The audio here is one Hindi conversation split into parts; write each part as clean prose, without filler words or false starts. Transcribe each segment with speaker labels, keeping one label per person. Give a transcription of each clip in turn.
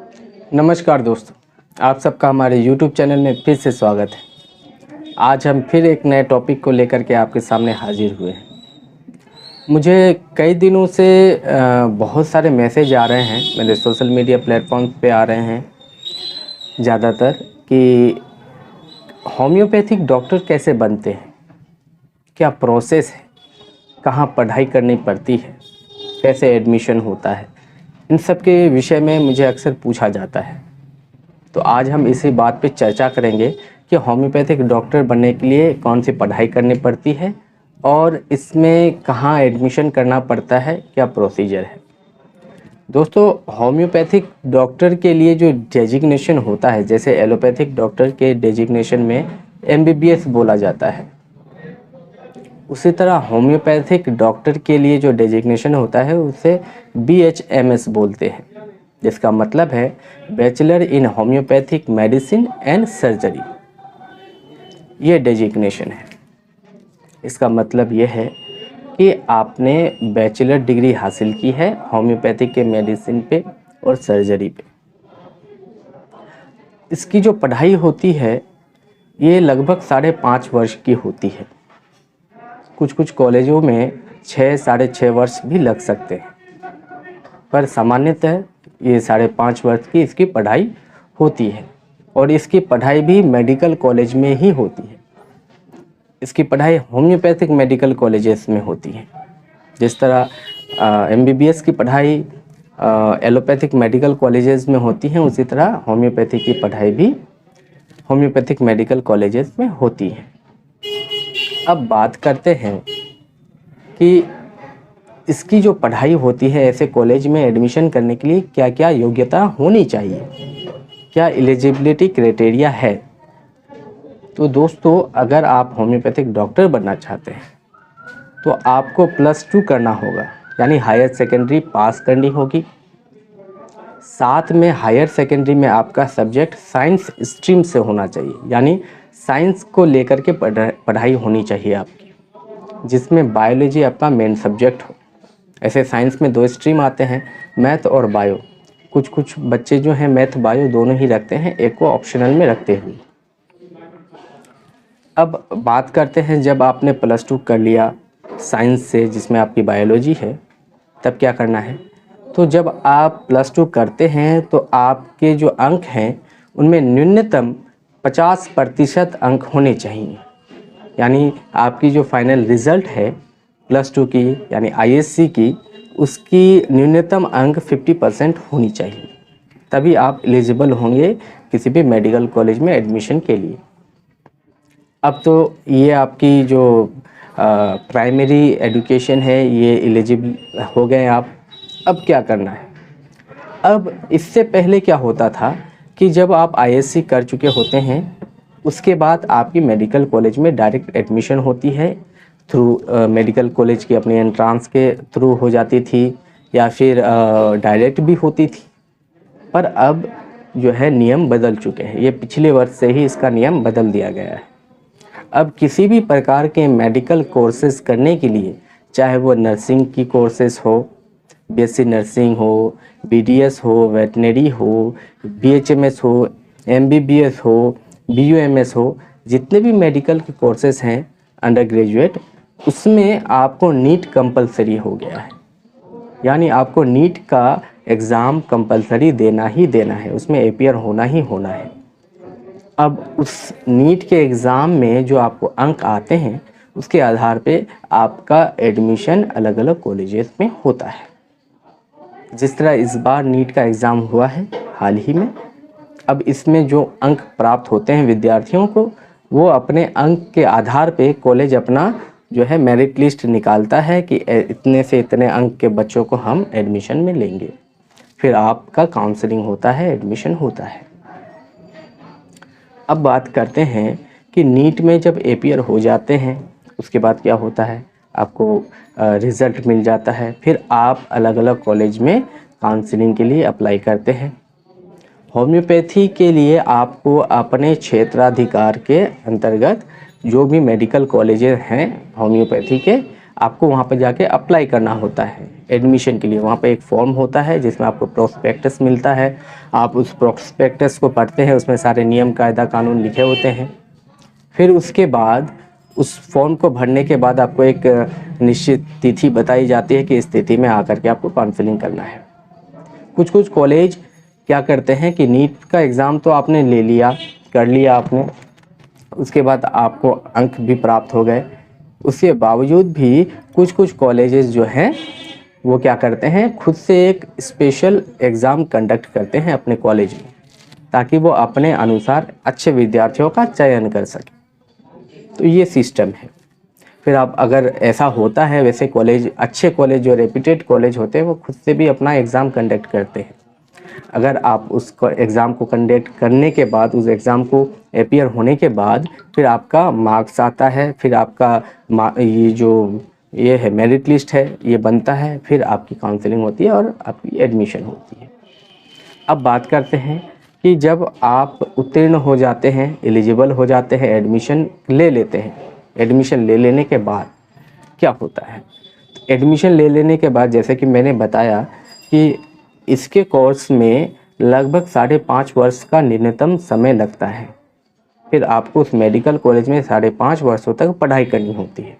Speaker 1: नमस्कार दोस्तों, आप सबका हमारे YouTube चैनल में फिर से स्वागत है। आज हम फिर एक नए टॉपिक को लेकर के आपके सामने हाजिर हुए हैं। मुझे कई दिनों से बहुत सारे मैसेज आ रहे हैं, मेरे सोशल मीडिया प्लेटफॉर्म पे आ रहे हैं ज़्यादातर कि होम्योपैथिक डॉक्टर कैसे बनते हैं, क्या प्रोसेस है, कहाँ पढ़ाई करनी पड़ती है, कैसे एडमिशन होता है। इन सब के विषय में मुझे अक्सर पूछा जाता है। तो आज हम इसी बात पे चर्चा करेंगे कि होम्योपैथिक डॉक्टर बनने के लिए कौन सी पढ़ाई करनी पड़ती है और इसमें कहाँ एडमिशन करना पड़ता है, क्या प्रोसीजर है। दोस्तों, होम्योपैथिक डॉक्टर के लिए जो डेजिग्नेशन होता है, जैसे एलोपैथिक डॉक्टर के डेजिग्नेशन में एमबीबीएस बोला जाता है, उसी तरह होम्योपैथिक डॉक्टर के लिए जो डेजिग्नेशन होता है उसे बीएचएमएस बोलते हैं, जिसका मतलब है bachelor in homeopathic medicine and surgery. ये डेजिग्नेशन है। इसका मतलब ये है कि आपने बैचलर डिग्री हासिल की है होम्योपैथिक के मेडिसिन पे और सर्जरी पे। इसकी जो पढ़ाई होती है ये लगभग 5.5 वर्ष की होती है। कुछ कॉलेजों में 6-6.5 वर्ष भी लग सकते हैं, पर सामान्यतः ये 5.5 वर्ष की इसकी पढ़ाई होती है और इसकी पढ़ाई भी मेडिकल कॉलेज में ही होती है। इसकी पढ़ाई होम्योपैथिक मेडिकल कॉलेजेस में होती है। जिस तरह एमबीबीएस की पढ़ाई एलोपैथिक मेडिकल कॉलेजेस में होती है, उसी तरह होम्योपैथी की पढ़ाई भी होम्योपैथिक मेडिकल कॉलेजेस में होती है। अब बात करते हैं कि इसकी जो पढ़ाई होती है ऐसे कॉलेज में एडमिशन करने के लिए क्या क्या योग्यता होनी चाहिए, क्या एलिजिबिलिटी क्राइटेरिया है। तो दोस्तों, अगर आप होम्योपैथिक डॉक्टर बनना चाहते हैं तो आपको +2 करना होगा, यानी हायर सेकेंडरी पास करनी होगी। साथ में हायर सेकेंडरी में आपका सब्जेक्ट साइंस स्ट्रीम से होना चाहिए, यानी साइंस को लेकर के पढ़ाई होनी चाहिए आपकी, जिसमें बायोलॉजी आपका मेन सब्जेक्ट हो। ऐसे साइंस में 2 स्ट्रीम आते हैं, मैथ और बायो। कुछ बच्चे जो हैं मैथ बायो दोनों ही रखते हैं, एक को ऑप्शनल में रखते हुए। अब बात करते हैं, जब आपने +2 कर लिया साइंस से जिसमें आपकी बायोलॉजी है, तब क्या करना है। तो जब आप +2 करते हैं तो आपके जो अंक हैं उनमें न्यूनतम 50% अंक होने चाहिए। यानी आपकी जो फाइनल रिज़ल्ट है +2 की, यानी आईएससी की, उसकी न्यूनतम अंक 50% होनी चाहिए, तभी आप एलिजिबल होंगे किसी भी मेडिकल कॉलेज में एडमिशन के लिए। अब तो ये आपकी जो प्राइमरी एजुकेशन है ये एलिजिबल हो गए आप। अब क्या करना है। अब इससे पहले क्या होता था कि जब आप आईएससी कर चुके होते हैं उसके बाद आपकी मेडिकल कॉलेज में डायरेक्ट एडमिशन होती है, थ्रू मेडिकल कॉलेज की अपनी एंट्रांस के थ्रू हो जाती थी या फिर डायरेक्ट भी होती थी। पर अब जो है नियम बदल चुके हैं, ये पिछले वर्ष से ही इसका नियम बदल दिया गया है। अब किसी भी प्रकार के मेडिकल कोर्सेज करने के लिए, चाहे वो नर्सिंग की कोर्सेज हो, बीएससी नर्सिंग हो, बीडीएस हो, वेटनरी हो, बीएचएमएस हो, एमबीबीएस हो, बीयूएमएस हो, जितने भी मेडिकल के कोर्सेज हैं अंडर ग्रेजुएट, उसमें आपको नीट कंपलसरी हो गया है। यानी आपको नीट का एग्ज़ाम कंपलसरी देना ही देना है, उसमें अपीयर होना ही होना है। अब उस नीट के एग्ज़ाम में जो आपको अंक आते हैं उसके आधार पे आपका एडमिशन अलग अलग कॉलेजेस में होता है। जिस तरह इस बार नीट का एग्ज़ाम हुआ है हाल ही में, अब इसमें जो अंक प्राप्त होते हैं विद्यार्थियों को, वो अपने अंक के आधार पे कॉलेज अपना जो है मेरिट लिस्ट निकालता है कि इतने से इतने अंक के बच्चों को हम एडमिशन में लेंगे। फिर आपका काउंसलिंग होता है, एडमिशन होता है। अब बात करते हैं कि नीट में जब अपीयर हो जाते हैं उसके बाद क्या होता है, आपको रिज़ल्ट मिल जाता है, फिर आप अलग अलग कॉलेज में काउंसलिंग के लिए अप्लाई करते हैं। होम्योपैथी के लिए आपको अपने क्षेत्राधिकार के अंतर्गत जो भी मेडिकल कॉलेजेस हैं होम्योपैथी के, आपको वहाँ पर जाके अप्लाई करना होता है एडमिशन के लिए। वहाँ पे एक फॉर्म होता है जिसमें आपको प्रोस्पेक्टस मिलता है। आप उस प्रोस्पेक्टस को पढ़ते हैं, उसमें सारे नियम कायदा कानून लिखे होते हैं। फिर उसके बाद उस फॉर्म को भरने के बाद आपको एक निश्चित तिथि बताई जाती है कि इस तिथि में आकर के आपको काउंसलिंग करना है। कुछ कुछ कॉलेज क्या करते हैं कि नीट का एग्ज़ाम तो आपने ले लिया, कर लिया आपने, उसके बाद आपको अंक भी प्राप्त हो गए, उसके बावजूद भी कुछ कुछ कॉलेजेस जो हैं वो क्या करते हैं, खुद से एक स्पेशल एग्ज़ाम कंडक्ट करते हैं अपने कॉलेज में, ताकि वो अपने अनुसार अच्छे विद्यार्थियों का चयन कर सकें। तो ये सिस्टम है। फिर आप अगर ऐसा होता है, वैसे कॉलेज, अच्छे कॉलेज जो रेप्यूटेड कॉलेज होते हैं वो खुद से भी अपना एग्ज़ाम कंडक्ट करते हैं। अगर आप उस एग्ज़ाम को कंडक्ट करने के बाद, उस एग्ज़ाम को अपीयर होने के बाद फिर आपका मार्क्स आता है, फिर आपका ये जो ये है मेरिट लिस्ट है ये बनता है, फिर आपकी काउंसलिंग होती है और आपकी एडमिशन होती है। अब बात करते हैं कि जब आप उत्तीर्ण हो जाते हैं, एलिजिबल हो जाते हैं, एडमिशन ले लेते हैं, एडमिशन ले लेने के बाद क्या होता है, एडमिशन ले लेने के बाद जैसे कि मैंने बताया कि इसके कोर्स में लगभग 5.5 वर्ष का न्यूनतम समय लगता है। फिर आपको उस मेडिकल कॉलेज में 5.5 वर्षों तक पढ़ाई करनी होती है,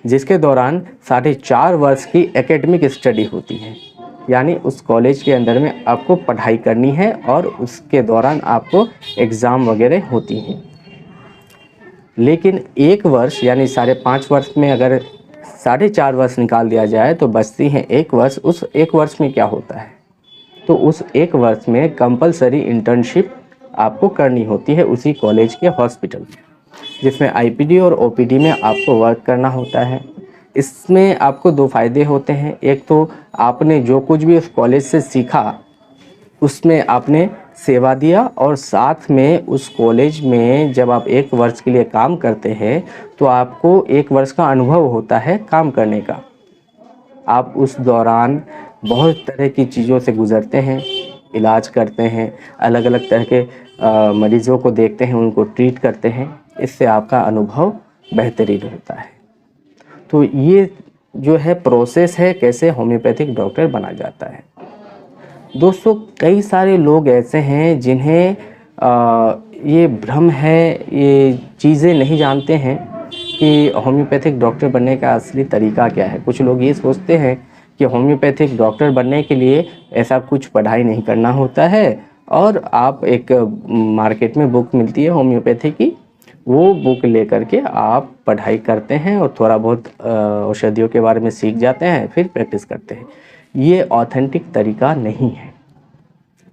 Speaker 1: जिसके दौरान 4.5 वर्ष की एकेडमिक स्टडी होती है। यानी उस कॉलेज के अंदर में आपको पढ़ाई करनी है और उसके दौरान आपको एग्ज़ाम वगैरह होती हैं। लेकिन 1 वर्ष यानी 5.5 वर्ष में अगर 4.5 वर्ष निकाल दिया जाए तो बचती हैं 1 वर्ष। उस 1 वर्ष में क्या होता है, तो उस 1 वर्ष में कंपलसरी इंटर्नशिप आपको करनी होती है उसी कॉलेज के हॉस्पिटल में, जिसमें आईपीडी और ओपीडी में आपको वर्क करना होता है। इसमें आपको 2 फ़ायदे होते हैं। एक तो आपने जो कुछ भी उस कॉलेज से सीखा उसमें आपने सेवा दिया, और साथ में उस कॉलेज में जब आप 1 वर्ष के लिए काम करते हैं तो आपको 1 वर्ष का अनुभव होता है काम करने का। आप उस दौरान बहुत तरह की चीज़ों से गुज़रते हैं, इलाज करते हैं, अलग अलग तरह के मरीज़ों को देखते हैं, उनको ट्रीट करते हैं। इससे आपका अनुभव बेहतरीन होता है। तो ये जो है प्रोसेस है कैसे होम्योपैथिक डॉक्टर बना जाता है। दोस्तों, कई सारे लोग ऐसे हैं जिन्हें ये भ्रम है, ये चीज़ें नहीं जानते हैं कि होम्योपैथिक डॉक्टर बनने का असली तरीका क्या है। कुछ लोग ये सोचते हैं कि होम्योपैथिक डॉक्टर बनने के लिए ऐसा कुछ पढ़ाई नहीं करना होता है, और आप एक मार्केट में बुक मिलती है होम्योपैथी की, वो बुक लेकर के आप पढ़ाई करते हैं और थोड़ा बहुत औषधियों के बारे में सीख जाते हैं, फिर प्रैक्टिस करते हैं। ये ऑथेंटिक तरीका नहीं है।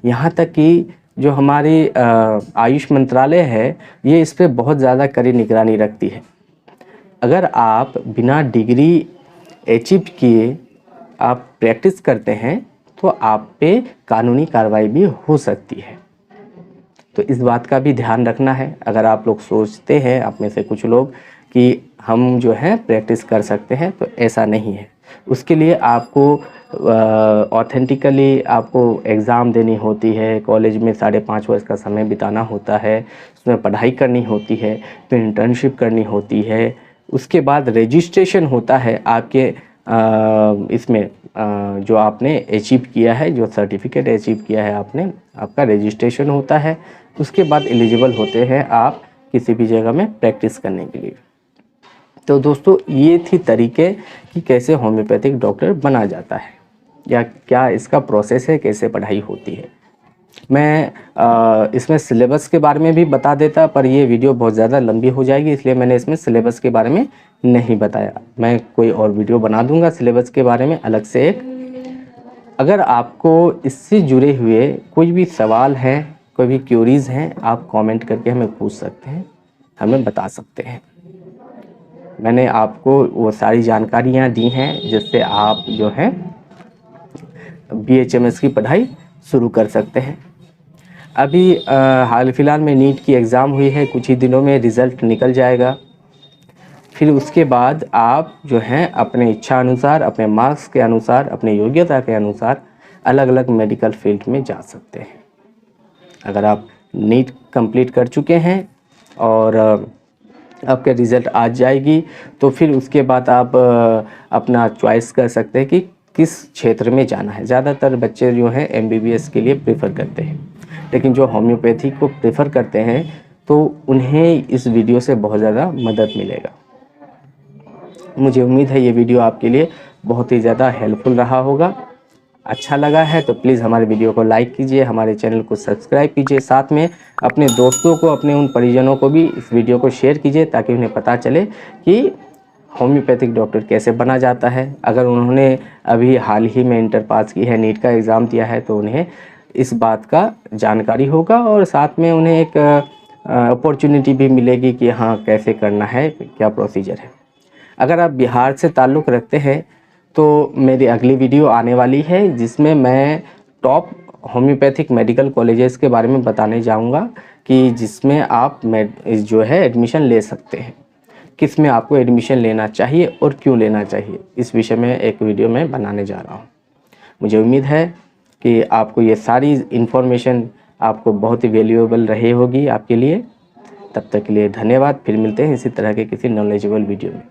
Speaker 1: यहाँ तक कि जो हमारी आयुष मंत्रालय है ये इस पर बहुत ज़्यादा कड़ी निगरानी रखती है। अगर आप बिना डिग्री अचीव किए आप प्रैक्टिस करते हैं तो आप पे कानूनी कार्रवाई भी हो सकती है। तो इस बात का भी ध्यान रखना है। अगर आप लोग सोचते हैं, आप में से कुछ लोग, कि हम जो है प्रैक्टिस कर सकते हैं, तो ऐसा नहीं है। उसके लिए आपको ऑथेंटिकली आपको एग्ज़ाम देनी होती है, कॉलेज में 5.5 वर्ष का समय बिताना होता है, उसमें पढ़ाई करनी होती है, फिर इंटर्नशिप करनी होती है। उसके बाद रजिस्ट्रेशन होता है आपके इसमें जो आपने अचीव किया है, जो सर्टिफिकेट अचीव किया है आपने, आपका रजिस्ट्रेशन होता है। उसके बाद एलिजिबल होते हैं आप किसी भी जगह में प्रैक्टिस करने के लिए। तो दोस्तों, ये थी तरीके कि कैसे होम्योपैथिक डॉक्टर बना जाता है, या क्या इसका प्रोसेस है, कैसे पढ़ाई होती है। मैं इसमें सिलेबस के बारे में भी बता देता, पर ये वीडियो बहुत ज़्यादा लंबी हो जाएगी, इसलिए मैंने इसमें सिलेबस के बारे में नहीं बताया। मैं कोई और वीडियो बना दूंगा सिलेबस के बारे में अलग से एक। अगर आपको इससे जुड़े हुए कोई भी सवाल हैं, कोई भी क्यूरीज़ हैं, आप कमेंट करके हमें पूछ सकते हैं, हमें बता सकते हैं। मैंने आपको वो सारी जानकारियाँ दी हैं जिससे आप जो है BHMS की पढ़ाई शुरू कर सकते हैं। अभी हाल फिलहाल में नीट की एग्ज़ाम हुई है, कुछ ही दिनों में रिज़ल्ट निकल जाएगा। फिर उसके बाद आप जो हैं अपने इच्छा अनुसार, अपने मार्क्स के अनुसार, अपने योग्यता के अनुसार अलग अलग मेडिकल फील्ड में जा सकते हैं। अगर आप नीट कंप्लीट कर चुके हैं और आपका रिज़ल्ट आ जाएगी तो फिर उसके बाद आप अपना चॉइस कर सकते हैं कि किस क्षेत्र में जाना है। ज़्यादातर बच्चे जो हैं एमबीबीएस के लिए प्रेफर करते हैं, लेकिन जो होम्योपैथी को प्रेफर करते हैं तो उन्हें इस वीडियो से बहुत ज़्यादा मदद मिलेगा। मुझे उम्मीद है ये वीडियो आपके लिए बहुत ही ज़्यादा हेल्पफुल रहा होगा। अच्छा लगा है तो प्लीज़ हमारे वीडियो को लाइक कीजिए, हमारे चैनल को सब्सक्राइब कीजिए, साथ में अपने दोस्तों को, अपने उन परिजनों को भी इस वीडियो को शेयर कीजिए ताकि उन्हें पता चले कि होम्योपैथिक डॉक्टर कैसे बना जाता है। अगर उन्होंने अभी हाल ही में इंटर पास की है, नीट का एग्ज़ाम दिया है, तो उन्हें इस बात का जानकारी होगा और साथ में उन्हें एक अपॉर्चुनिटी भी मिलेगी कि हाँ कैसे करना है, क्या प्रोसीजर है। अगर आप बिहार से ताल्लुक़ रखते हैं तो मेरी अगली वीडियो आने वाली है जिसमें मैं टॉप होम्योपैथिक मेडिकल कॉलेजेस के बारे में बताने जाऊंगा कि जिसमें आप जो है एडमिशन ले सकते हैं, किस में आपको एडमिशन लेना चाहिए और क्यों लेना चाहिए, इस विषय में एक वीडियो मैं बनाने जा रहा हूं। मुझे उम्मीद है कि आपको ये सारी इन्फॉर्मेशन आपको बहुत ही वैल्यूएबल रही होगी आपके लिए। तब तक के लिए धन्यवाद। फिर मिलते हैं इसी तरह के किसी नॉलेजेबल वीडियो में।